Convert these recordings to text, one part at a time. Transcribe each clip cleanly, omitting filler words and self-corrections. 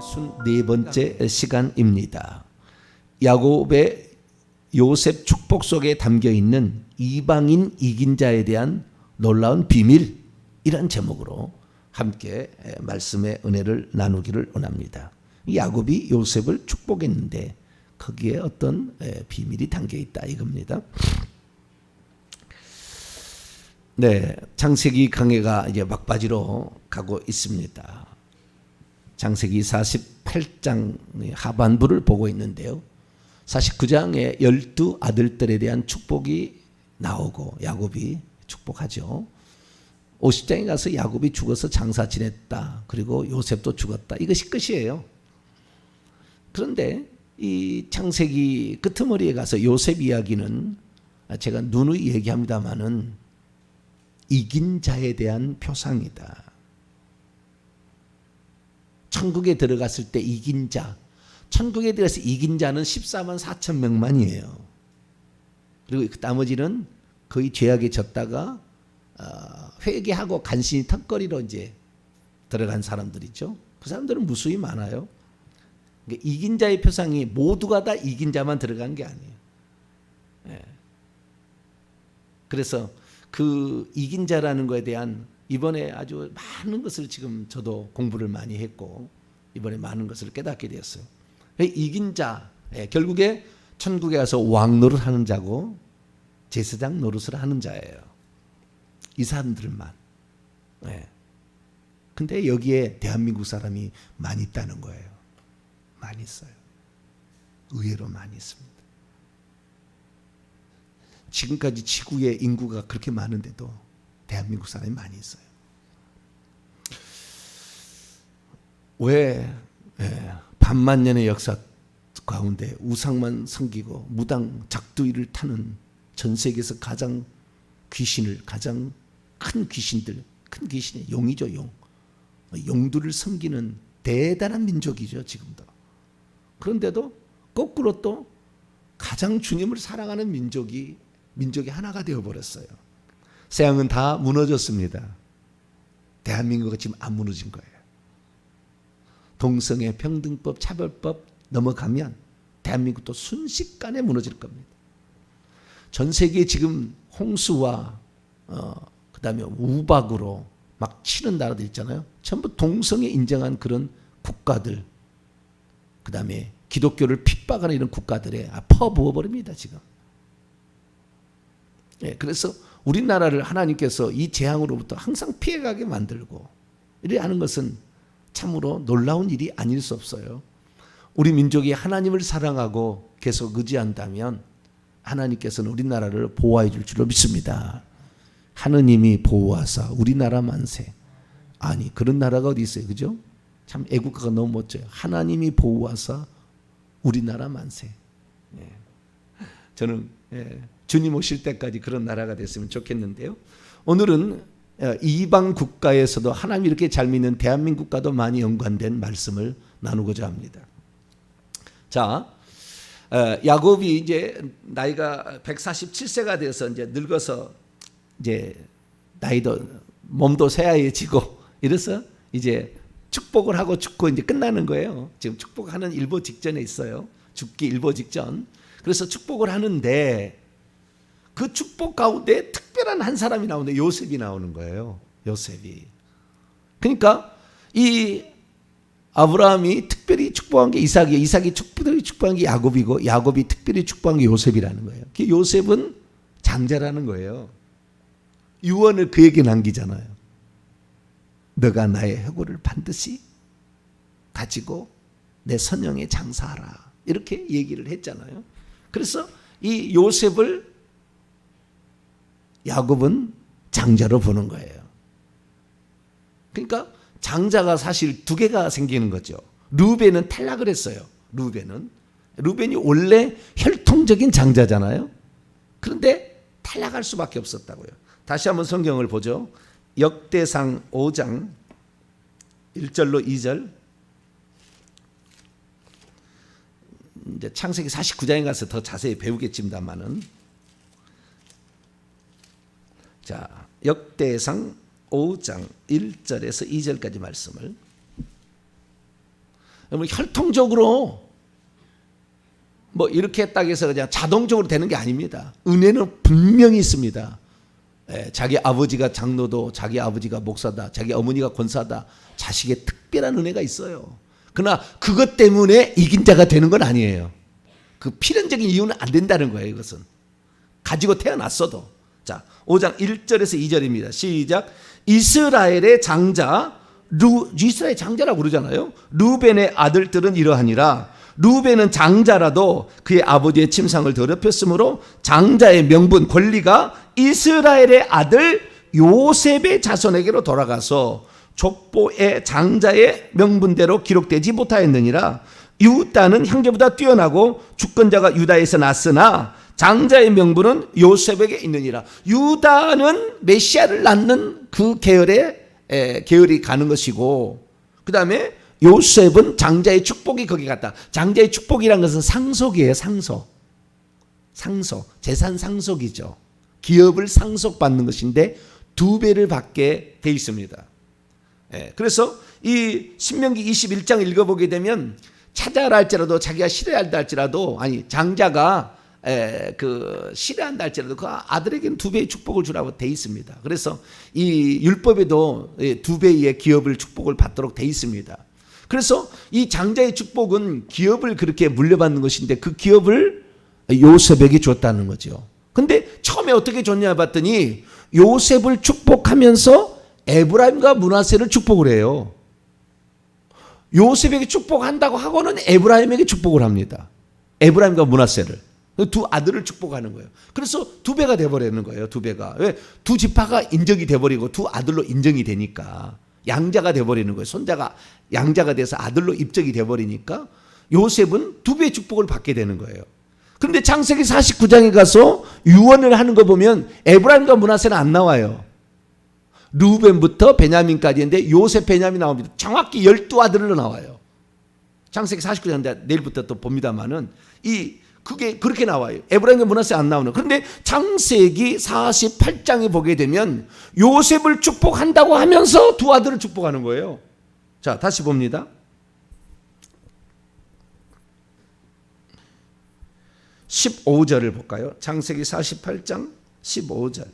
54번째 시간입니다. 야곱의 요셉 축복 속에 담겨 있는 이방인 이긴 자에 대한 놀라운 비밀이란 제목으로 함께 말씀의 은혜를 나누기를 원합니다. 야곱이 요셉을 축복했는데 거기에 어떤 비밀이 담겨 있다 이겁니다. 네, 창세기 강해가 이제 막바지로 가고 있습니다. 창세기 48장 하반부를 보고 있는데요. 49장에 12아들들에 대한 축복이 나오고 야곱이 축복하죠. 50장에 가서 야곱이 죽어서 장사 지냈다. 그리고 요셉도 죽었다. 이것이 끝이에요. 그런데 이 창세기 끄트머리에 가서 요셉 이야기는 제가 누누이 얘기합니다마는 이긴 자에 대한 표상이다. 천국에 들어갔을 때 이긴 자, 천국에 들어가서 이긴 자는 14만 4천 명만이에요. 그리고 그 나머지는 거의 죄악에 졌다가 회개하고 간신히 턱걸이로 이제 들어간 사람들이죠. 그 사람들은 무수히 많아요. 그러니까 이긴 자의 표상이 모두가 다 이긴 자만 들어간 게 아니에요. 예. 그래서 그 이긴 자라는 것에 대한 이번에 아주 많은 것을 지금 저도 공부를 많이 했고 이번에 많은 것을 깨닫게 되었어요. 이긴 자, 결국에 천국에 가서 왕 노릇 하는 자고 제사장 노릇을 하는 자예요. 이 사람들만. 근데 여기에 대한민국 사람이 많이 있다는 거예요. 많이 있어요. 의외로 많이 있습니다. 지금까지 지구의 인구가 그렇게 많은데도 대한민국 사람이 많이 있어요. 왜 반만년의 역사 가운데 우상만 섬기고 무당 작두이를 타는 전 세계에서 가장 가장 큰 귀신들, 큰 귀신이 용이죠, 용. 용들을 섬기는 대단한 민족이죠, 지금도. 그런데도 거꾸로 또 가장 주님을 사랑하는 민족이 하나가 되어버렸어요. 서양은 다 무너졌습니다. 대한민국은 지금 안 무너진 거예요. 동성애, 평등법, 차별법 넘어가면 대한민국도 순식간에 무너질 겁니다. 전 세계에 지금 홍수와 그다음에 우박으로 막 치는 나라들 있잖아요. 전부 동성애 인정한 그런 국가들, 그다음에 기독교를 핍박하는 이런 국가들에 퍼부어버립니다 지금. 그래서 우리나라를 하나님께서 이 재앙으로부터 항상 피해가게 만들고 이래 하는 것은 참으로 놀라운 일이 아닐 수 없어요. 우리 민족이 하나님을 사랑하고 계속 의지한다면 하나님께서는 우리나라를 보호해 줄 줄로 믿습니다. 하느님이 보호하사 우리나라 만세. 아니 그런 나라가 어디 있어요, 그죠? 참 애국가가 너무 멋져요. 하나님이 보호하사 우리나라 만세. 저는 주님 오실 때까지 그런 나라가 됐으면 좋겠는데요. 오늘은 이방 국가에서도 하나님 이렇게 잘 믿는 대한민국과도 많이 연관된 말씀을 나누고자 합니다. 자, 야곱이 이제 나이가 147세가 돼서 이제 늙어서 이제 나이도 몸도 새하얘지고 이래서 이제 축복을 하고 죽고 이제 끝나는 거예요. 지금 축복하는 일보 직전에 있어요. 죽기 일보 직전. 그래서 축복을 하는데 그 축복 가운데 특별한 한 사람이 나오는데 요셉이 나오는 거예요. 요셉이. 그러니까 이 아브라함이 특별히 축복한 게 이삭이에요. 이삭이 특별히 축복한 게 야곱이고 야곱이 특별히 축복한 게 요셉이라는 거예요. 요셉은 장자라는 거예요. 유언을 그에게 남기잖아요. 너가 나의 해골을 반드시 가지고 내 선영에 장사하라. 이렇게 얘기를 했잖아요. 그래서 이 요셉을 야곱은 장자로 보는 거예요. 그러니까 장자가 사실 두 개가 생기는 거죠. 르우벤은 탈락을 했어요. 르우벤이 원래 혈통적인 장자잖아요. 그런데 탈락할 수밖에 없었다고요. 다시 한번 성경을 보죠. 역대상 5장 1절로 2절. 이제 창세기 49장에 가서 더 자세히 배우겠습니다만은, 자, 역대상 5장 1절에서 2절까지 말씀을 혈통적으로 뭐 이렇게 딱 해서 그냥 자동적으로 되는 게 아닙니다. 은혜는 분명히 있습니다. 자기 아버지가 장로도, 자기 아버지가 목사다, 자기 어머니가 권사다, 자식의 특별한 은혜가 있어요. 그러나 그것 때문에 이긴 자가 되는 건 아니에요. 그 필연적인 이유는 안 된다는 거예요. 이것은 가지고 태어났어도. 자, 5장 1절에서 2절입니다. 시작. 이스라엘의 장자, 이스라엘 장자라고 그러잖아요. 루벤의 아들들은 이러하니라. 루벤은 장자라도 그의 아버지의 침상을 더럽혔으므로 장자의 명분, 권리가 이스라엘의 아들 요셉의 자손에게로 돌아가서 족보의 장자의 명분대로 기록되지 못하였느니라. 유다는 형제보다 뛰어나고 주권자가 유다에서 났으나 장자의 명분은 요셉에게 있느니라. 유다는 메시아를 낳는 그 계열이 가는 것이고, 그 다음에 요셉은 장자의 축복이 거기 갔다. 장자의 축복이란 것은 상속이에요. 상속, 재산 상속이죠. 기업을 상속받는 것인데 2배를 받게 돼 있습니다. 그래서 이 신명기 21장 읽어보게 되면 찾아라 할지라도, 자기가 싫어한다 할지라도, 장자가 싫어한다 할지라도 그 아들에게는 2배의 축복을 주라고 돼 있습니다. 그래서 이 율법에도 2배의 기업을 축복을 받도록 돼 있습니다. 그래서 이 장자의 축복은 기업을 그렇게 물려받는 것인데 그 기업을 요셉에게 줬다는 거죠. 근데 처음에 어떻게 줬냐 봤더니 요셉을 축복하면서 에브라임과 므낫세를 축복을 해요. 요셉에게 축복한다고 하고는 에브라임에게 축복을 합니다. 에브라임과 므낫세를. 두 아들을 축복하는 거예요. 그래서 2배가 돼버리는 거예요. 2배가. 왜? 두 지파가 인정이 돼버리고 두 아들로 인정이 되니까 양자가 돼버리는 거예요. 손자가 양자가 돼서 아들로 입적이 돼버리니까 요셉은 2배의 축복을 받게 되는 거예요. 그런데 창세기 49장에 가서 유언을 하는 거 보면 에브라임과 므낫세는 안 나와요. 루벤부터 베냐민까지 있는데 요셉, 베냐민 나옵니다. 정확히 12아들로 나와요. 창세기 49장인데 내일부터 또 봅니다만은 그게 그렇게 나와요. 에브라임과 므낫세 안 나오는. 그런데 창세기 48장에 보게 되면 요셉을 축복한다고 하면서 2 아들을 축복하는 거예요. 자, 다시 봅니다. 15절을 볼까요? 창세기 48장 15절.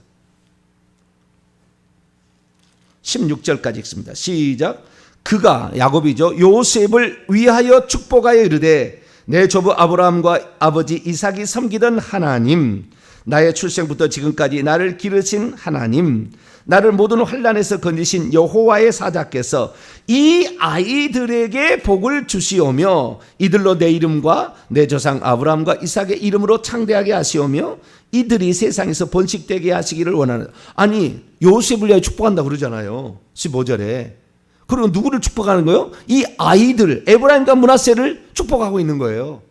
16절까지 읽습니다. 시작. 그가, 야곱이죠, 요셉을 위하여 축복하여 이르되 내 조부 아브라함과 아버지 이삭이 섬기던 하나님, 나의 출생부터 지금까지 나를 기르신 하나님, 나를 모든 환난에서 건지신 여호와의 사자께서 이 아이들에게 복을 주시오며 이들로 내 이름과 내 조상 아브라함과 이삭의 이름으로 창대하게 하시오며 이들이 세상에서 번식되게 하시기를 원하는. 아니, 요셉을 위하여 축복한다고 그러잖아요. 15절에. 그리고 누구를 축복하는 거예요? 이 아이들, 에브라임과 므낫세를 축복하고 있는 거예요.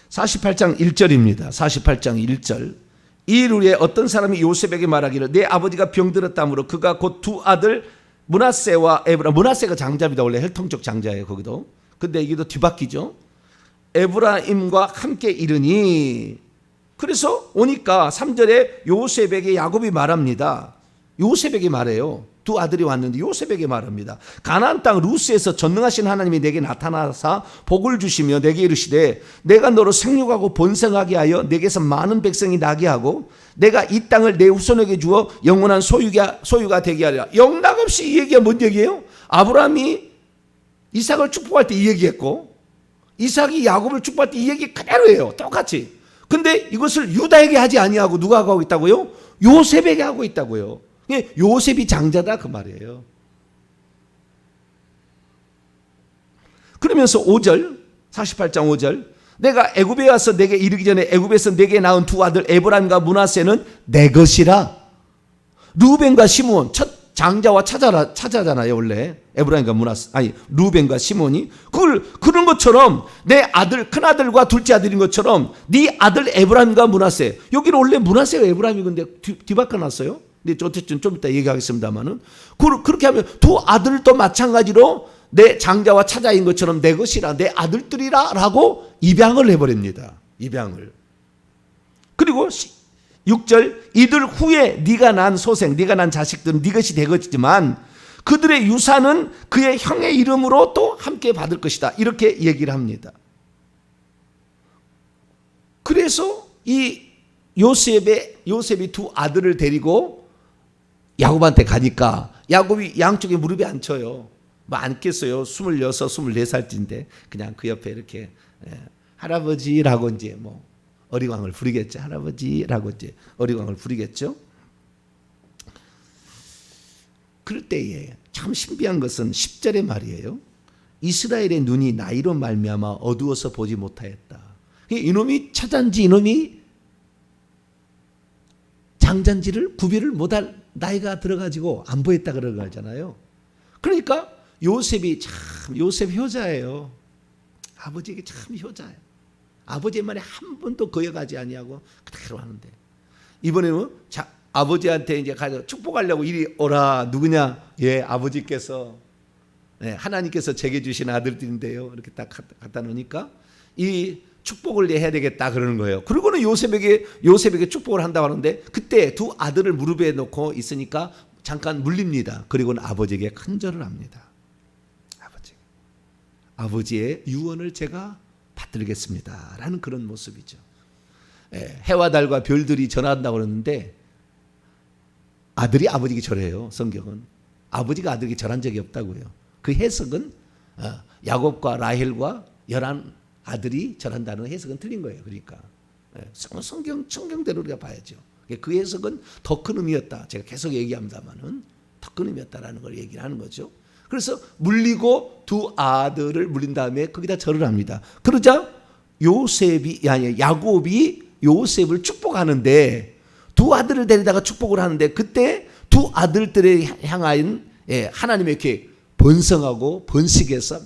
(48장 1절입니다) 48장 1절. 이일 후에 어떤 사람이 요셉에게 말하기를 내 아버지가 병들었다므로 그가 곧 2 아들 므낫세와 에브라임, 므낫세가 장자입니다. 원래 혈통적 장자예요. 거기도. 근데 이게 또 뒤바뀌죠. 에브라임과 함께 이르니. 그래서 오니까 3절에 요셉에게 야곱이 말합니다. 요셉에게 말해요. 2 아들이 왔는데 요셉에게 말합니다. 가나안 땅 루스에서 전능하신 하나님이 내게 나타나사 복을 주시며 내게 이르시되 내가 너로 생육하고 번성하게 하여 내게서 많은 백성이 나게 하고 내가 이 땅을 내 후손에게 주어 영원한 소유가 되게 하리라. 영락없이 이 얘기가 뭔 얘기예요? 아브라함이 이삭을 축복할 때 이 얘기했고 이삭이 야곱을 축복할 때 이 얘기 그대로예요. 똑같이. 근데 이것을 유다에게 하지 아니하고 누가 하고 있다고요? 요셉에게 하고 있다고요. 요셉이 장자다 그 말이에요. 그러면서 5절, 48장 5절, 내가 애굽에 와서 내게 이르기 전에 애굽에서 내게 낳은 2 아들 에브라임과 므낫세는 내 것이라. 루벤과 시므온, 첫 장자와 차자잖아요. 원래 에브라임과 므낫세, 루벤과 시므온이 그런 것처럼 내 아들, 큰 아들과 둘째 아들인 것처럼 네 아들 에브라임과 므낫세. 여기는 원래 므낫세가 에브라임이 근데 뒤바꿔 놨어요. 근데 어쨌든 좀 이따 얘기하겠습니다만은 그렇게 하면 2 아들도 마찬가지로 내 장자와 차자인 것처럼 내 것이라, 내 아들들이라라고 입양을 해버립니다. 입양을. 그리고 6절 이들 후에 네가 난 소생 네가 난 자식들은 네 것이 되겠지만 그들의 유산은 그의 형의 이름으로 또 함께 받을 것이다. 이렇게 얘기를 합니다. 그래서 이 요셉이 두 아들을 데리고 야곱한테 가니까 야곱이 양쪽에 무릎에 앉혀요. 뭐 앉겠어요. 26, 24살인데 그냥 그 옆에 이렇게 할아버지라고 이제 뭐 어리광을 부리겠죠. 할아버지라고 이제 어리광을 부리겠죠. 그럴 때에 참 신비한 것은 10절의 말이에요. 이스라엘의 눈이 나이로 말미암아 어두워서 보지 못하였다. 이놈이 처자인지 이놈이 장자인지를 구별을 못할 나이가 들어가지고 안 보였다 그런 거잖아요. 그러니까 요셉 효자예요. 아버지에게 참 효자예요. 아버지의 말에 한 번도 거역하지 아니하고 그대로 하는데 이번에는 아버지한테 이제 가서 축복하려고 이리 오라. 누구냐? 예, 아버지께서 하나님께서 제게 주신 아들들인데요. 이렇게 딱 갖다 놓으니까 이 축복을 해야 되겠다 그러는 거예요. 그리고는 요셉에게 축복을 한다고 하는데 그때 두 아들을 무릎에 놓고 있으니까 잠깐 물립니다. 그리고는 아버지에게 간절을 합니다. 아버지의 유언을 제가 받들겠습니다. 라는 그런 모습이죠. 해와 달과 별들이 전한다고 그러는데 아들이 아버지에게 절해요. 성경은. 아버지가 아들에게 절한 적이 없다고요. 그 해석은 야곱과 라헬과 11 아들이 절한다는 해석은 틀린 거예요. 그러니까 성경대로 우리가 봐야죠. 그 해석은 더 큰 의미였다. 제가 계속 얘기합니다만은 더 큰 의미였다라는 걸 얘기를 하는 거죠. 그래서 물리고 두 아들을 물린 다음에 거기다 절을 합니다. 그러자 야곱이 요셉을 축복하는데 두 아들을 데리다가 축복을 하는데 그때 두 아들들에 향한 하나님의 이렇게 번성하고 번식해서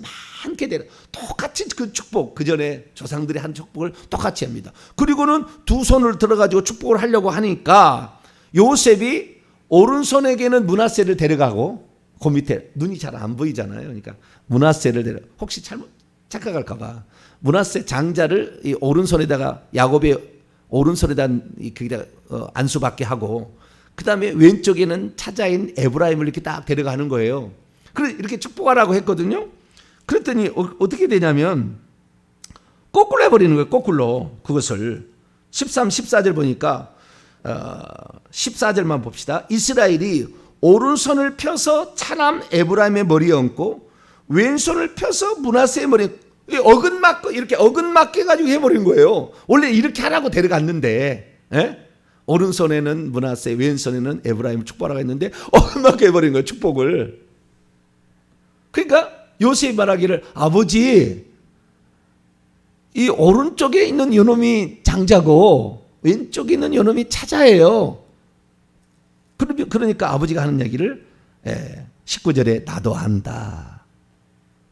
많게 되는 똑같이 그 축복 그 전에 조상들이 한 축복을 똑같이 합니다. 그리고는 두 손을 들어가지고 축복을 하려고 하니까 요셉이 오른손에게는 므낫세를 데려가고 그 밑에 눈이 잘 안 보이잖아요. 그러니까 므낫세를 혹시 잘못 착각할까봐 므낫세 장자를 이 오른손에다가 야곱의 오른손에다 거기다 안수받게 하고 그 다음에 왼쪽에는 차자인 에브라임을 이렇게 딱 데려가는 거예요. 그래서 이렇게 축복하라고 했거든요. 그랬더니 어떻게 되냐면 거꾸로 해버리는 거예요. 거꾸로 그것을 13, 14절 보니까 14절만 봅시다. 이스라엘이 오른손을 펴서 차남 에브라임의 머리에 얹고 왼손을 펴서 므낫세의 머리에 어긋맞고 이렇게 어긋맞게 가지고 해버린 거예요. 원래 이렇게 하라고 데려갔는데 오른손에는 므낫세 왼손에는 에브라임을 축복하라고 했는데 어긋맞게 해버린 거예요. 축복을. 그러니까 요셉이 말하기를 아버지 이 오른쪽에 있는 요놈이 장자고 왼쪽에 있는 요놈이 차자예요. 그러니까 아버지가 하는 얘기를 19절에 나도 안다.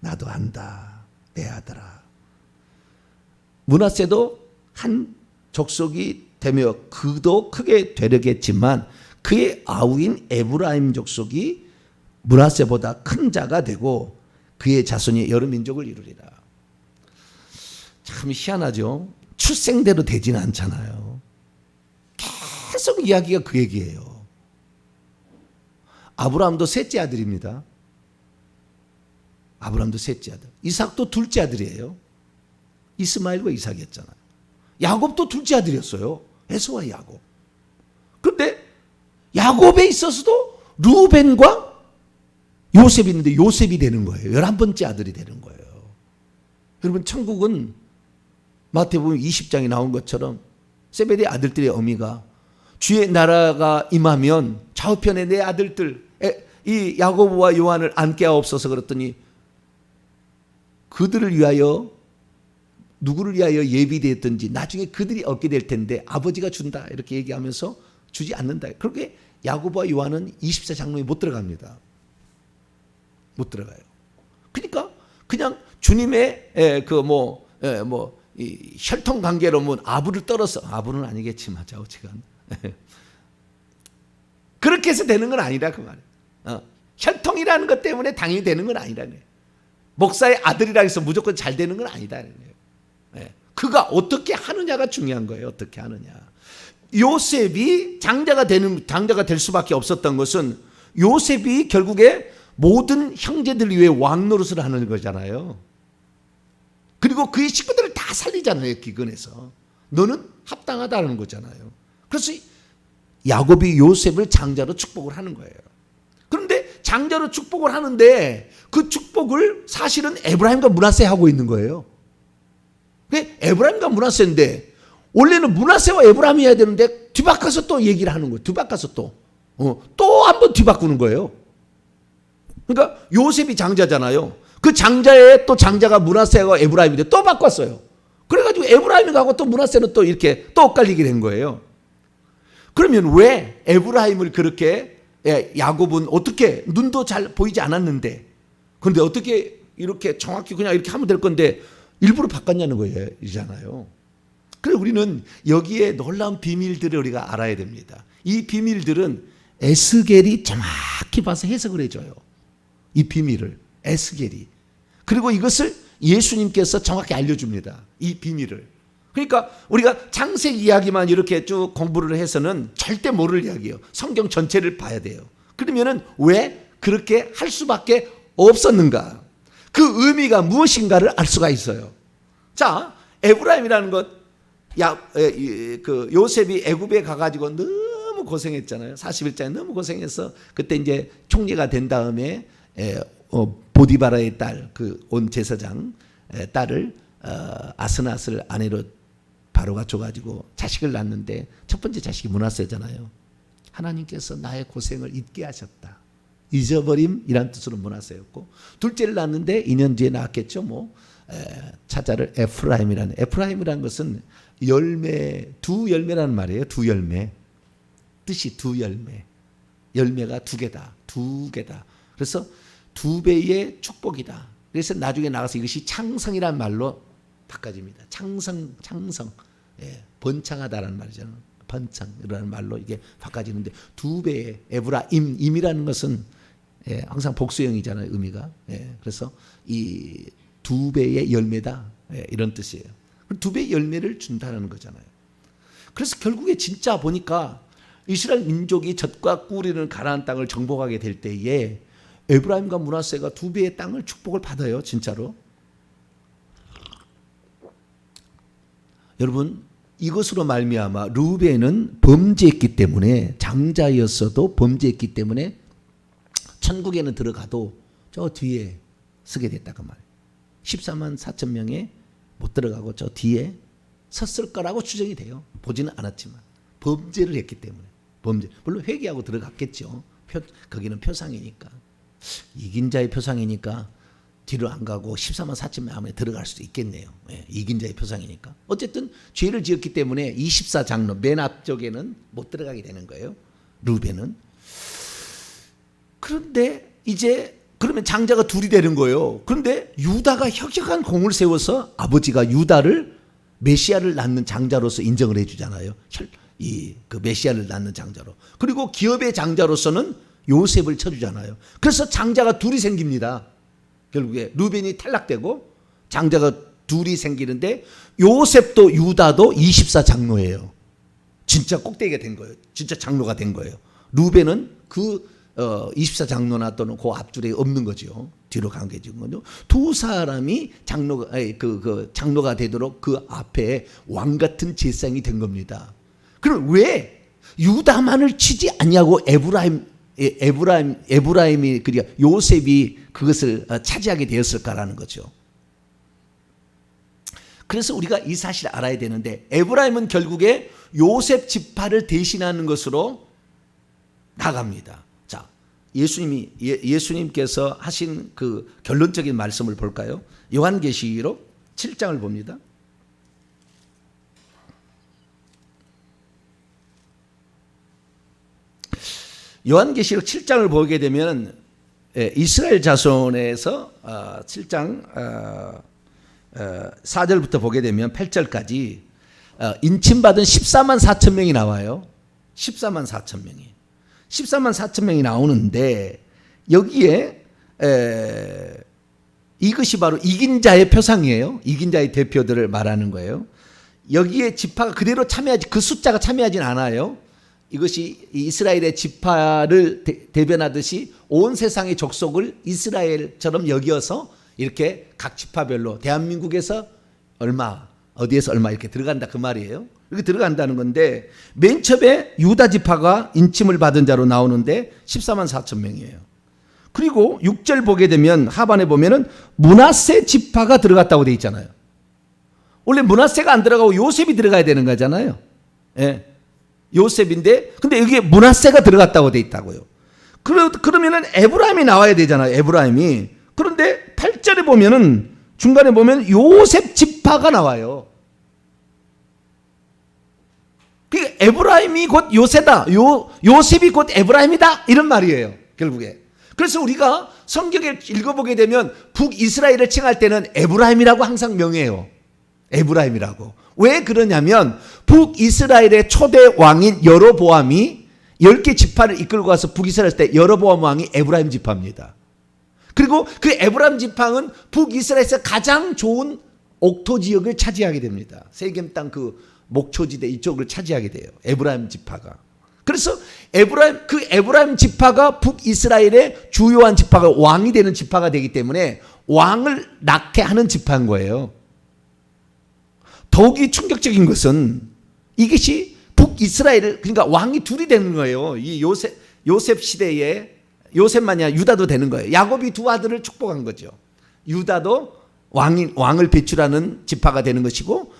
나도 안다. 내 아들아. 므낫세도 한 족속이 되며 그도 크게 되려겠지만 그의 아우인 에브라임 족속이 므낫세보다 큰 자가 되고 그의 자손이 여러 민족을 이루리라. 참 희한하죠. 출생대로 되지는 않잖아요. 계속 이야기가 그 얘기예요. 아브라함도 셋째 아들입니다. 아브라함도 셋째 아들. 이삭도 둘째 아들이에요. 이스마엘과 이삭이었잖아요. 야곱도 둘째 아들이었어요. 에서와 야곱. 그런데 야곱에 있어서도 루벤과 요셉이 있는데 요셉이 되는 거예요. 11번째 아들이 되는 거예요. 여러분 천국은 마태복음 20장에 나온 것처럼 세베대의 아들들의 어미가 주의 나라가 임하면 좌우편에 내 아들들 이 야고보와 요한을 안게 하옵소서 그랬더니 그들을 위하여 누구를 위하여 예비되었든지 나중에 그들이 얻게 될 텐데 아버지가 준다 이렇게 얘기하면서 주지 않는다. 그렇게 야고보와 요한은 24장로에 못 들어갑니다. 못 들어가요. 그러니까 그냥 주님의 이 혈통 관계로 뭐 아부를 떨어서 아부는 아니겠지만 좌우지간 그렇게 해서 되는 건 아니라 그 말이에요. 혈통이라는 것 때문에 당연히 되는 건 아니라는 거예요. 목사의 아들이라 해서 무조건 잘 되는 건 아니다. 그가 어떻게 하느냐가 중요한 거예요. 어떻게 하느냐. 요셉이 장자가 될 수밖에 없었던 것은 요셉이 결국에 모든 형제들 위해 왕 노릇을 하는 거잖아요. 그리고 그의 식구들을 다 살리잖아요. 기근에서. 너는 합당하다는 거잖아요. 그래서 야곱이 요셉을 장자로 축복을 하는 거예요. 그런데 장자로 축복을 하는데 그 축복을 사실은 에브라임과 므낫세 하고 있는 거예요. 에브라임과 므낫세인데 원래는 므낫세와 에브라임이 해야 되는데 뒤바꿔서 또 얘기를 하는 거예요. 뒤바꿔서 또 한 번 뒤바꾸는 거예요. 그러니까 요셉이 장자잖아요. 그 장자의 또 장자가 므낫세와 에브라임인데 또 바꿨어요. 그래가지고 에브라임이 가고 또 므낫세는 또 이렇게 또 엇갈리게 된 거예요. 그러면 왜 에브라임을 그렇게 야곱은 어떻게 눈도 잘 보이지 않았는데 그런데 어떻게 이렇게 정확히 그냥 이렇게 하면 될 건데 일부러 바꿨냐는 거예요. 이잖아요. 그래서 우리는 여기에 놀라운 비밀들을 우리가 알아야 됩니다. 이 비밀들은 에스겔이 정확히 봐서 해석을 해줘요. 이 비밀을 에스겔이. 그리고 이것을 예수님께서 정확히 알려줍니다. 이 비밀을. 그러니까 우리가 창세기 이야기만 이렇게 쭉 공부를 해서는 절대 모를 이야기예요. 성경 전체를 봐야 돼요. 그러면은 왜 그렇게 할 수밖에 없었는가? 그 의미가 무엇인가를 알 수가 있어요. 자, 에브라임이라는 것, 요셉이 애굽에 가가지고 너무 고생했잖아요. 40일째 너무 고생해서 그때 이제 총리가 된 다음에 보디바라의 딸, 그 온 제사장 딸을 아스낫을 아내로 바로가 줘가지고 자식을 낳는데 첫 번째 자식이 므낫세잖아요. 하나님께서 나의 고생을 잊게 하셨다. 잊어버림이란 뜻으로 므낫세였고 둘째를 낳는데 2년 뒤에 낳았겠죠. 차자를 에프라임이라는 것은 열매, 두 열매라는 말이에요. 두 열매. 뜻이 두 열매. 열매가 두 개다. 그래서 두 배의 축복이다. 그래서 나중에 나가서 이것이 창성이라는 말로 바꿔집니다. 창성. 번창하다라는 말이잖아요. 번창이라는 말로 이게 바꿔지는데 두 배의 임이라는 것은 항상 복수형이잖아요. 의미가. 그래서 이 두 배의 열매다. 이런 뜻이에요. 두 배의 열매를 준다는 거잖아요. 그래서 결국에 진짜 보니까 이스라엘 민족이 젖과 꿀이는 가나안 땅을 정복하게 될 때에 에브라임과 므낫세가 두 배의 땅을 축복을 받아요. 진짜로. 여러분 이것으로 말미암아 르우벤은 범죄했기 때문에 장자였어도 범죄했기 때문에 천국에는 들어가도 저 뒤에 서게 됐다 그 말이에요. 14만 4천 명에 못 들어가고 저 뒤에 섰을 거라고 추정이 돼요. 보지는 않았지만 범죄를 했기 때문에 물론 회개하고 들어갔겠죠. 거기는 표상이니까 이긴 자의 표상이니까 뒤로 안 가고 14만 4천 명 안에 들어갈 수도 있겠네요. 이긴 자의 표상이니까. 어쨌든 죄를 지었기 때문에 24장로 맨 앞쪽에는 못 들어가게 되는 거예요. 르우벤은. 그런데 이제 그러면 장자가 둘이 되는 거예요. 그런데 유다가 혁혁한 공을 세워서 아버지가 유다를 메시아를 낳는 장자로서 인정을 해주잖아요. 그 메시아를 낳는 장자로. 그리고 기업의 장자로서는 요셉을 쳐주잖아요. 그래서 장자가 둘이 생깁니다. 결국에 르우벤이 탈락되고 장자가 둘이 생기는데 요셉도 유다도 24장로예요. 진짜 꼭대기가 된 거예요. 진짜 장로가 된 거예요. 르우벤은 그 24장로나 또는 그 앞줄에 없는 거죠. 뒤로 간 게 지금 거죠. 두 사람이 장로가 되도록 그 앞에 왕 같은 제사장이 된 겁니다. 그럼 왜 유다만을 치지 않냐고 에브라임이 그러니까 요셉이 그것을 차지하게 되었을까라는 거죠. 그래서 우리가 이 사실을 알아야 되는데 에브라임은 결국에 요셉 지파를 대신하는 것으로 나갑니다. 자, 예수님께서 하신 그 결론적인 말씀을 볼까요? 요한계시록 7장을 봅니다. 요한계시록 7장을 보게 되면 이스라엘 자손에서 7장 4절부터 보게 되면 8절까지 인침받은 14만 4천 명이 나와요. 14만 4천 명이. 14만 4천 명이 나오는데 여기에 이것이 바로 이긴 자의 표상이에요. 이긴 자의 대표들을 말하는 거예요. 여기에 지파가 그대로 참여하지, 그 숫자가 참여하진 않아요. 이것이 이스라엘의 지파를 대변하듯이 온 세상의 족속을 이스라엘처럼 여겨서 이렇게 각 지파별로 대한민국에서 얼마, 어디에서 얼마 이렇게 들어간다 그 말이에요. 이렇게 들어간다는 건데, 맨 처음에 유다 지파가 인침을 받은 자로 나오는데 14만 4천 명이에요. 그리고 6절 보게 되면 하반에 보면은 므낫세 지파가 들어갔다고 돼 있잖아요. 원래 므낫세가 안 들어가고 요셉이 들어가야 되는 거잖아요. 예. 요셉인데, 근데 여기에 므낫세가 들어갔다고 돼 있다고요. 그러면은 에브라임이 나와야 되잖아요. 에브라임이. 그런데 8절에 보면은 중간에 보면 요셉 지파가 나와요. 그러니까 에브라임이 곧 요셉이다. 요셉이 곧 에브라임이다. 이런 말이에요. 결국에. 그래서 우리가 성경을 읽어보게 되면 북이스라엘을 칭할 때는 에브라임이라고 항상 명해요. 에브라임이라고. 왜 그러냐면 북이스라엘의 초대 왕인 여로보암이 10개 지파를 이끌고 와서 북이스라엘 때 여로보암 왕이 에브라임 지파입니다. 그리고 그 에브라임 지파는 북이스라엘에서 가장 좋은 옥토 지역을 차지하게 됩니다. 세겜 땅 그 목초지대 이쪽을 차지하게 돼요. 에브라임 지파가. 그래서 그 에브라임 지파가 북이스라엘의 주요한 지파가 왕이 되는 지파가 되기 때문에 왕을 낳게 하는 지파인 거예요. 더욱이 충격적인 것은 이것이 북이스라엘, 그러니까 왕이 둘이 되는 거예요. 이 요셉 시대에 요셉만이 아니라 유다도 되는 거예요. 야곱이 두 아들을 축복한 거죠. 유다도 왕을 배출하는 지파가 되는 것이고,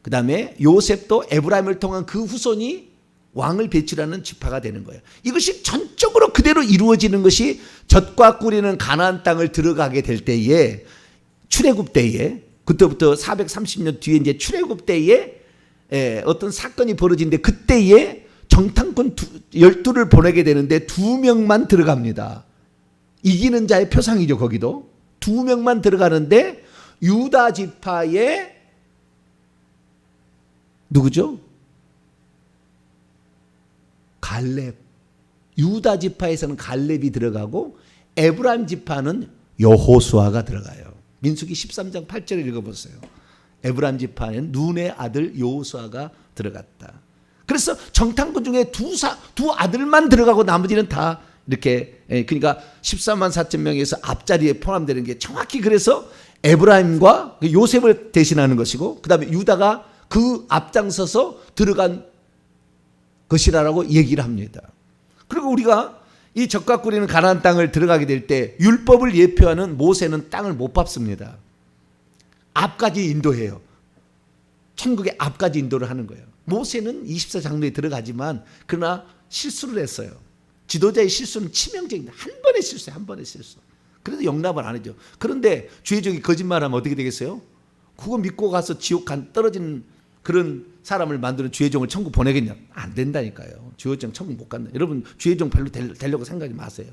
그 다음에 요셉도 에브라임을 통한 그 후손이 왕을 배출하는 지파가 되는 거예요. 이것이 전적으로 그대로 이루어지는 것이 젖과 꿀이는 가나안 땅을 들어가게 될 때에, 출애굽 때에, 그때부터 430년 뒤에 이제 출애굽 때에 어떤 사건이 벌어지는데, 그때에 정탐꾼 12를 보내게 되는데 2명만 들어갑니다. 이기는 자의 표상이죠. 거기도 2명만 들어가는데 유다 지파의 누구죠? 갈렙. 유다 지파에서는 갈렙이 들어가고 에브라임 지파는 여호수아가 들어가요. 민수기 13장 8절을 읽어보세요. 에브라임 지파는 눈의 아들 여호수아가 들어갔다. 그래서 정탐꾼 중에 두 아들만 들어가고 나머지는 다 이렇게, 그러니까 14만 4천 명에서 앞자리에 포함되는 게 정확히 그래서 에브라임과 요셉을 대신하는 것이고, 그 다음에 유다가 그 앞장서서 들어간 것이라고 얘기를 합니다. 그리고 우리가 이 젖과 꿀이는 가나안 땅을 들어가게 될 때 율법을 예표하는 모세는 땅을 못 밟습니다. 앞까지 인도해요. 천국의 앞까지 인도를 하는 거예요. 모세는 24장로에 들어가지만 그러나 실수를 했어요. 지도자의 실수는 치명적입니다. 한 번의 실수예요. 한 번의 실수. 그래도 용납을 안 하죠. 그런데 주의 종이 거짓말하면 어떻게 되겠어요? 그거 믿고 가서 지옥 떨어지는 그런 사람을 만드는 주의 종을 천국 보내겠냐? 안 된다니까요. 주의 종 천국 못 간다. 여러분 주의 종 별로 되려고 생각하지 마세요.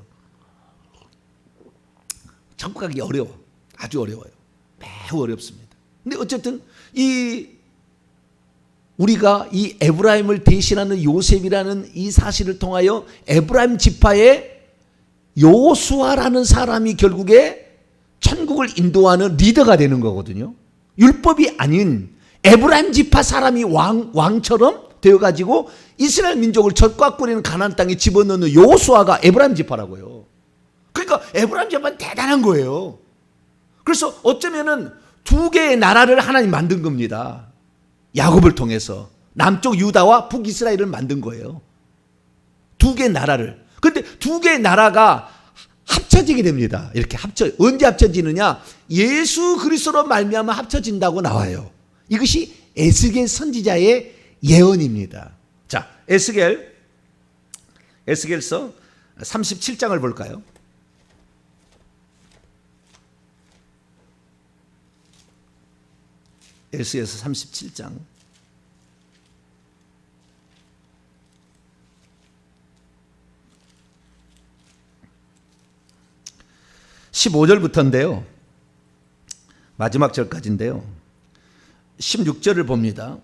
천국 가기 어려워. 아주 어려워요. 매우 어렵습니다. 근데 어쨌든 우리가 이 에브라임을 대신하는 요셉이라는 이 사실을 통하여 에브라임 지파의 여호수아라는 사람이 결국에 천국을 인도하는 리더가 되는 거거든요. 율법이 아닌 에브라임 지파 사람이 왕처럼 되어가지고 이스라엘 민족을 젖과 꿀이는 가나안 땅에 집어넣는 여호수아가 에브라임 지파라고요. 그러니까 에브라임 지파는 대단한 거예요. 그래서 어쩌면은 두 개의 나라를 하나님 만든 겁니다. 야곱을 통해서 남쪽 유다와 북이스라엘을 만든 거예요. 두 개의 나라를. 그런데 두 개의 나라가 합쳐지게 됩니다. 이렇게 언제 합쳐지느냐? 예수 그리스도로 말미암아 합쳐진다고 나와요. 이것이 에스겔 선지자의 예언입니다. 자, 에스겔서 37장을 볼까요? 에스겔서 37장 15절부터인데요. 마지막 절까지인데요. 16절을 봅니다.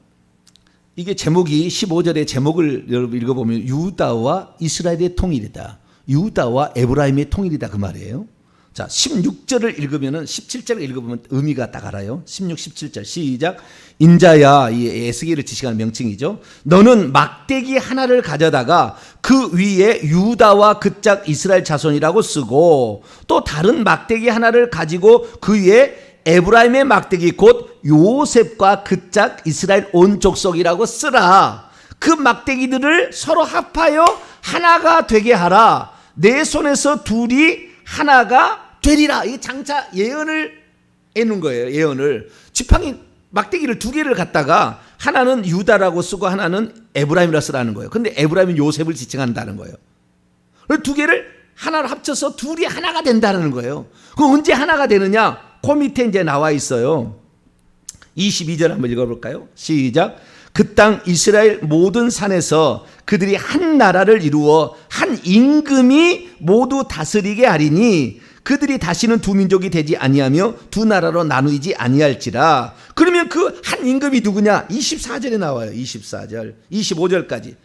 이게 제목이 15절의 제목을 여러분 읽어보면 유다와 이스라엘의 통일이다. 유다와 에브라임의 통일이다 그 말이에요. 자, 16절을 읽으면은 17절을 읽어보면 의미가 딱 알아요. 16, 17절 시작. 인자야, 이 에스겔을 지칭하는 명칭이죠. 너는 막대기 하나를 가져다가 그 위에 유다와 그 짝 이스라엘 자손이라고 쓰고 또 다른 막대기 하나를 가지고 그 위에 에브라임의 막대기 곧 요셉과 그 짝 이스라엘 온 족속이라고 쓰라. 그 막대기들을 서로 합하여 하나가 되게 하라. 내 손에서 둘이 하나가 되리라. 이 장차 예언을 해놓은 거예요. 예언을. 지팡이 막대기를 두 개를 갖다가 하나는 유다라고 쓰고 하나는 에브라임이라 쓰라는 거예요. 근데 에브라임은 요셉을 지칭한다는 거예요. 두 개를 하나로 합쳐서 둘이 하나가 된다는 거예요. 그럼 언제 하나가 되느냐? 그 밑에 이제 나와 있어요. 22절 한번 읽어볼까요? 시작. 그 땅 이스라엘 모든 산에서 그들이 한 나라를 이루어 한 임금이 모두 다스리게 하리니 그들이 다시는 두 민족이 되지 아니하며 두 나라로 나누이지 아니할지라. 그러면 그 한 임금이 누구냐? 24절에 나와요. 24절 25절까지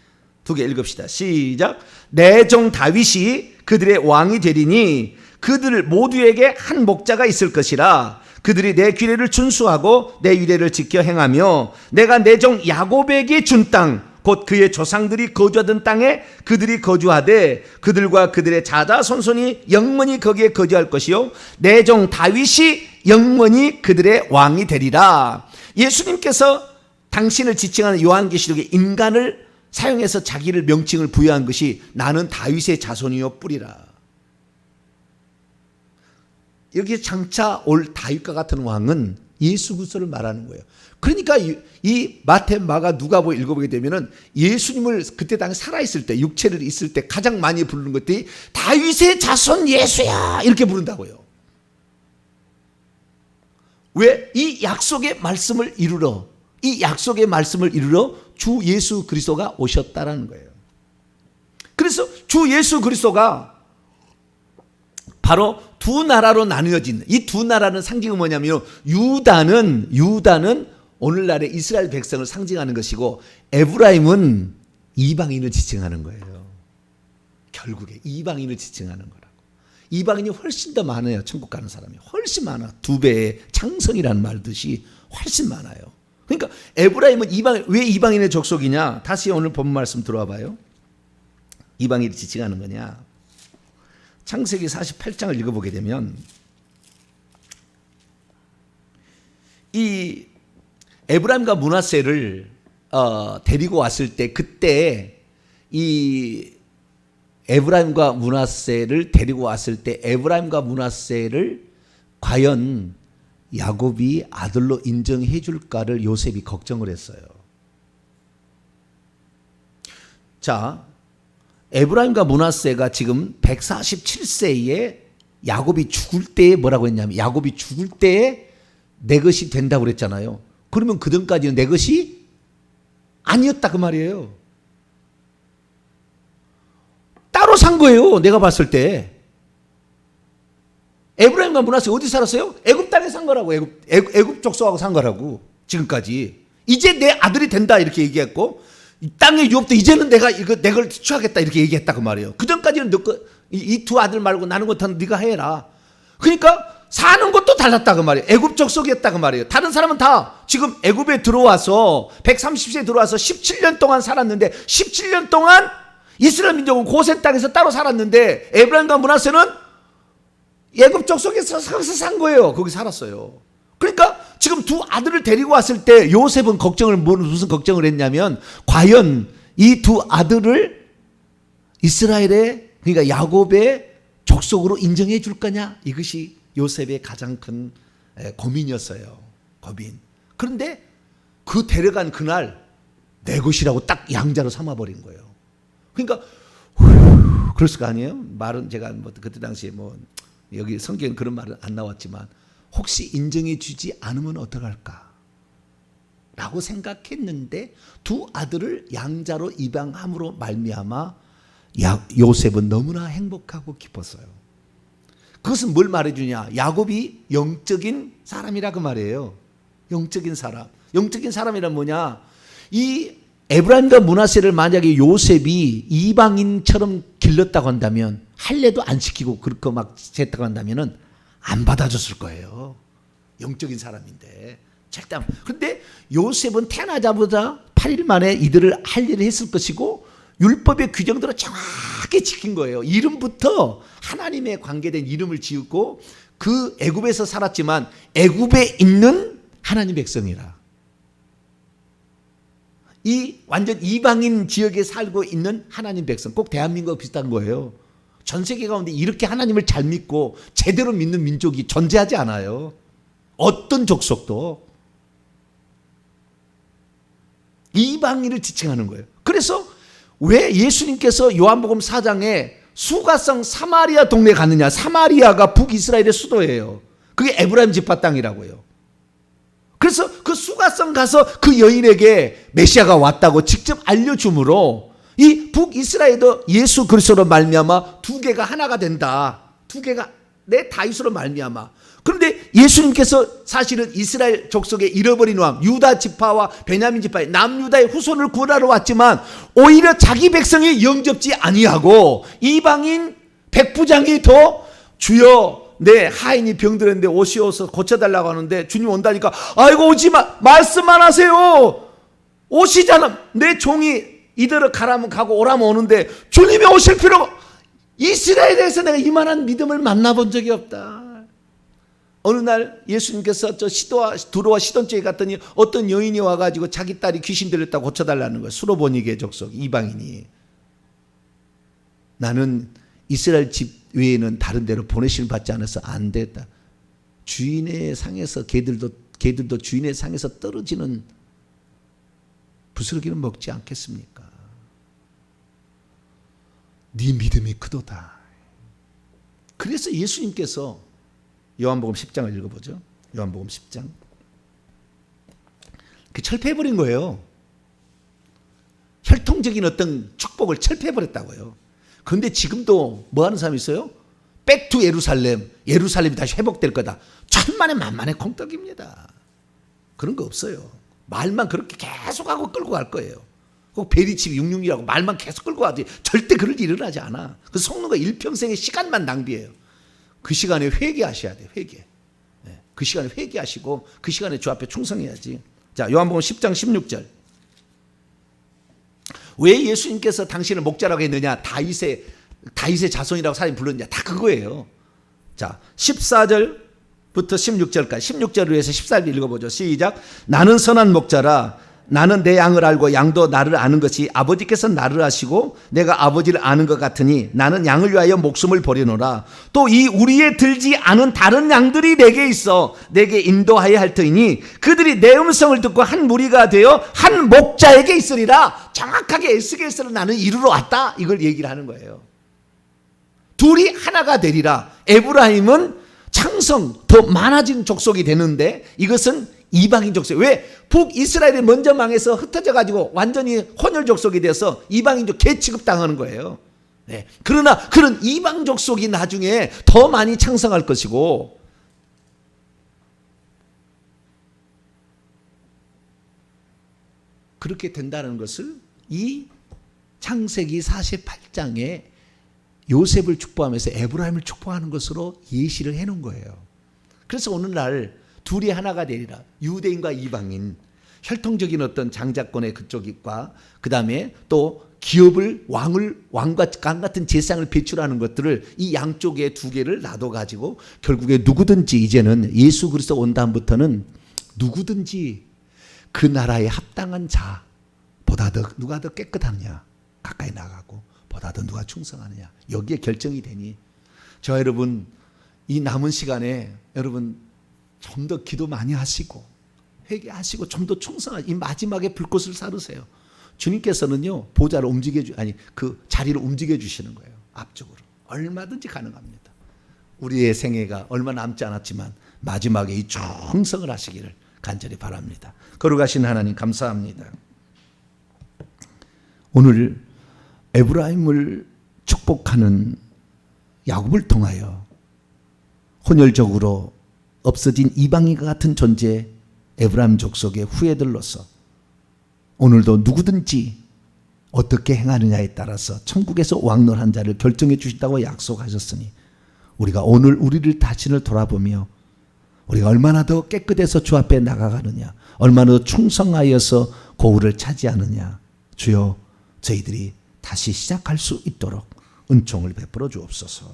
두 개 읽읍시다. 시작. 내 종 다윗이 그들의 왕이 되리니 그들 모두에게 한 목자가 있을 것이라. 그들이 내 규례를 준수하고 내 유례를 지켜 행하며 내가 내 종 야곱에게 준 땅 곧 그의 조상들이 거주하던 땅에 그들이 거주하되 그들과 그들의 자자손손이 영원히 거기에 거주할 것이요 내 종 다윗이 영원히 그들의 왕이 되리라. 예수님께서 당신을 지칭하는 요한계시록에 인간을 사용해서 자기를 명칭을 부여한 것이 나는 다윗의 자손이요 뿌리라. 여기 장차 올 다윗과 같은 왕은 예수 그리스도를 말하는 거예요. 그러니까 이 마태, 마가, 누가복음 읽어보게 되면은 예수님을 그때 당시 살아있을 때, 육체를 있을 때 가장 많이 부르는 것들이 다윗의 자손 예수야 이렇게 부른다고요. 왜? 이 약속의 말씀을 이루러, 이 약속의 말씀을 이루러 주 예수 그리스도가 오셨다라는 거예요. 그래서 주 예수 그리스도가 바로 두 나라로 나누어진, 이 두 나라는 상징은 뭐냐면 유다는 오늘날의 이스라엘 백성을 상징하는 것이고 에브라임은 이방인을 지칭하는 거예요. 결국에 이방인을 지칭하는 거라고. 이방인이 훨씬 더 많아요. 천국 가는 사람이 훨씬 많아. 두 배의 창성이라는 말듯이 훨씬 많아요. 그러니까 에브라임은 왜 이방인의 족속이냐? 다시 오늘 본 말씀 들어와 봐요. 이방인을 지칭하는 거냐? 창세기 48장을 읽어보게 되면 이 에브라임과 므낫세를 데리고 왔을 때 그때 이 에브라임과 므낫세를 데리고 왔을 때 에브라임과 므낫세를 과연 야곱이 아들로 인정해 줄까를 요셉이 걱정을 했어요. 자, 에브라임과 므낫세가 지금 147세에 야곱이 죽을 때에 뭐라고 했냐면 야곱이 죽을 때에 내 것이 된다고 그랬잖아요. 그러면 그전까지는 내 것이 아니었다 그 말이에요. 따로 산 거예요. 내가 봤을 때. 에브라임과 므낫세 어디 살았어요? 애굽 땅에 산 거라고. 애굽 족속하고 산 거라고. 지금까지. 이제 내 아들이 된다 이렇게 얘기했고 이 땅의 유업도 이제는 내가 내 걸 취하겠다 이렇게 얘기했다 그 말이에요. 그전까지는 이 두 아들 말고 나는 것은 네가 해라. 그러니까 사는 것도 달랐다 그 말이에요. 애굽 족속이었다 그 말이에요. 다른 사람은 다 지금 애굽에 들어와서 130세에 들어와서 17년 동안 살았는데 17년 동안 이스라엘 민족은 고센 땅에서 따로 살았는데 에브라임과 므낫세는 애굽 족속에서 산 거예요. 거기 살았어요. 그러니까 지금 두 아들을 데리고 왔을 때 요셉은 무슨 걱정을 했냐면 과연 이 두 아들을 이스라엘의 그러니까 야곱의 족속으로 인정해 줄 거냐? 이것이 요셉의 가장 큰 고민이었어요. 고민. 그런데 그 데려간 그날 내 것이라고 딱 양자로 삼아버린 거예요. 그러니까 그랬을 거 아니에요? 말은 제가 뭐 그때 당시에 뭐 여기 성경에 그런 말은 안 나왔지만 혹시 인정해 주지 않으면 어떡할까? 라고 생각했는데 두 아들을 양자로 입양함으로 말미암아 요셉은 너무나 행복하고 기뻤어요. 그것은 뭘 말해주냐? 야곱이 영적인 사람이라 그 말이에요. 영적인 사람. 영적인 사람이란 뭐냐? 이 에브라임과 므낫세를 만약에 요셉이 이방인처럼 길렀다고 한다면, 할례도 안 시키고 그렇게 막 했다고 한다면은 안 받아줬을 거예요. 영적인 사람인데. 절대 안. 근데 요셉은 태어나자마자 8일 만에 이들을 할례를 했을 것이고 율법의 규정대로 정확히 지킨 거예요. 이름부터 하나님에 관계된 이름을 지었고, 그 애굽에서 살았지만 애굽에 있는 하나님 백성이라. 이 완전 이방인 지역에 살고 있는 하나님 백성, 꼭 대한민국과 비슷한 거예요. 전 세계 가운데 이렇게 하나님을 잘 믿고 제대로 믿는 민족이 존재하지 않아요. 어떤 족속도. 이방인을 지칭하는 거예요. 그래서 왜 예수님께서 요한복음 4장에 수가성 사마리아 동네에 갔느냐. 사마리아가 북이스라엘의 수도예요. 그게 에브라임 지파 땅이라고요. 그래서 그 수가성 가서 그 여인에게 메시아가 왔다고 직접 알려주므로 이 북이스라엘도 예수 그리스도로 말미암아 두 개가 하나가 된다. 두 개가 내 다윗으로 말미암아. 그런데 예수님께서 사실은 이스라엘 족속의 잃어버린 왕 유다 지파와 베냐민 지파의 남유다의 후손을 구하러 왔지만 오히려 자기 백성이 영접지 아니하고 이방인 백부장이 더 주여 내 하인이 병들었는데 오시어서 고쳐달라고 하는데 주님 온다니까 아이고 오지마 말씀만 하세요. 오시잖아. 내 종이 이대로 가라면 가고 오라면 오는데 주님이 오실 필요가. 이스라엘에서 내가 이만한 믿음을 만나본 적이 없다. 어느 날 예수님께서 저 두로와 시돈 쪽에 갔더니 어떤 여인이 와가지고 자기 딸이 귀신 들렸다고 고쳐달라는 거예요. 수로보니게 족속 이방인이. 나는 이스라엘 집 외에는 다른 데로 보내심을 받지 않아서 안 됐다. 주인의 상에서 개들도 주인의 상에서 떨어지는 부스러기는 먹지 않겠습니까? 네 믿음이 크도다. 그래서 예수님께서 요한복음 10장을 읽어보죠. 요한복음 10장. 그 철폐해버린 거예요. 혈통적인 어떤 축복을 철폐해버렸다고요. 그런데 지금도 뭐 하는 사람이 있어요? 백투 예루살렘. 예루살렘이 다시 회복될 거다. 천만에 만만의 콩떡입니다. 그런 거 없어요. 말만 그렇게 계속하고 끌고 갈 거예요. 꼭 베리칩 66이라고 말만 계속 끌고 가지. 절대 그럴 일이 일어나지 않아. 그 속는 거 일평생의 시간만 낭비해요. 그 시간에 회개하셔야 돼요. 회개. 네. 그 시간에 회개하시고 그 시간에 주 앞에 충성해야지. 자, 요한복음 10장 16절. 왜 예수님께서 당신을 목자라고 했느냐? 다윗의 자손이라고 사람이 불렀느냐? 다 그거예요. 자, 14절부터 16절까지 16절을 위해서 14절 읽어보죠. 시작. 나는 선한 목자라. 나는 내 양을 알고 양도 나를 아는 것이 아버지께서 나를 아시고 내가 아버지를 아는 것 같으니 나는 양을 위하여 목숨을 버리노라. 또 이 우리에 들지 않은 다른 양들이 내게 있어 내게 인도하여야 할 터이니 그들이 내 음성을 듣고 한 무리가 되어 한 목자에게 있으리라. 정확하게 에스겔서를 나는 이루러 왔다. 이걸 얘기를 하는 거예요. 둘이 하나가 되리라. 에브라임은 창성 더 많아진 족속이 되는데 이것은 이방인 족속. 왜? 북이스라엘이 먼저 망해서 흩어져 가지고 완전히 혼혈 족속이 돼서 이방인족 개 취급당하는 거예요. 네. 그러나 그런 이방 족속이 나중에 더 많이 창성할 것이고 그렇게 된다는 것을 이 창세기 48장에 요셉을 축복하면서 에브라임을 축복하는 것으로 예시를 해놓은 거예요. 그래서 오늘날 둘이 하나가 되리라. 유대인과 이방인, 혈통적인 어떤 장자권의 그쪽과 그 다음에 또 기업을 왕과 강 같은 제상을 배출하는 것들을 이 양쪽에 두 개를 놔둬가지고 결국에 누구든지 이제는 예수 그리스도 온 다음부터는 누구든지 그 나라에 합당한 자보다 더 누가 더 깨끗하느냐 가까이 나가고 보다 더 누가 충성하느냐 여기에 결정이 되니 저 여러분 이 남은 시간에 여러분 좀 더 기도 많이 하시고 회개하시고 좀 더 충성하시 이 마지막에 불꽃을 사르세요. 주님께서는요 보좌를 그 자리를 움직여 주시는 거예요. 앞쪽으로 얼마든지 가능합니다. 우리의 생애가 얼마 남지 않았지만 마지막에 이 충성을 하시기를 간절히 바랍니다. 거룩하신 하나님 감사합니다. 오늘 에브라임을 축복하는 야곱을 통하여 혼혈적으로 없어진 이방인과 같은 존재 에브라임 족속의 후예들로서 오늘도 누구든지 어떻게 행하느냐에 따라서 천국에서 왕노한 자를 결정해 주신다고 약속하셨으니 우리가 오늘 우리를 자신을 돌아보며 우리가 얼마나 더 깨끗해서 주 앞에 나가가느냐, 얼마나 더 충성하여서 고울을 차지하느냐, 주여 저희들이 다시 시작할 수 있도록 은총을 베풀어 주옵소서.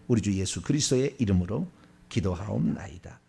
우리 주 예수 그리스도의 이름으로 기도하옵나이다.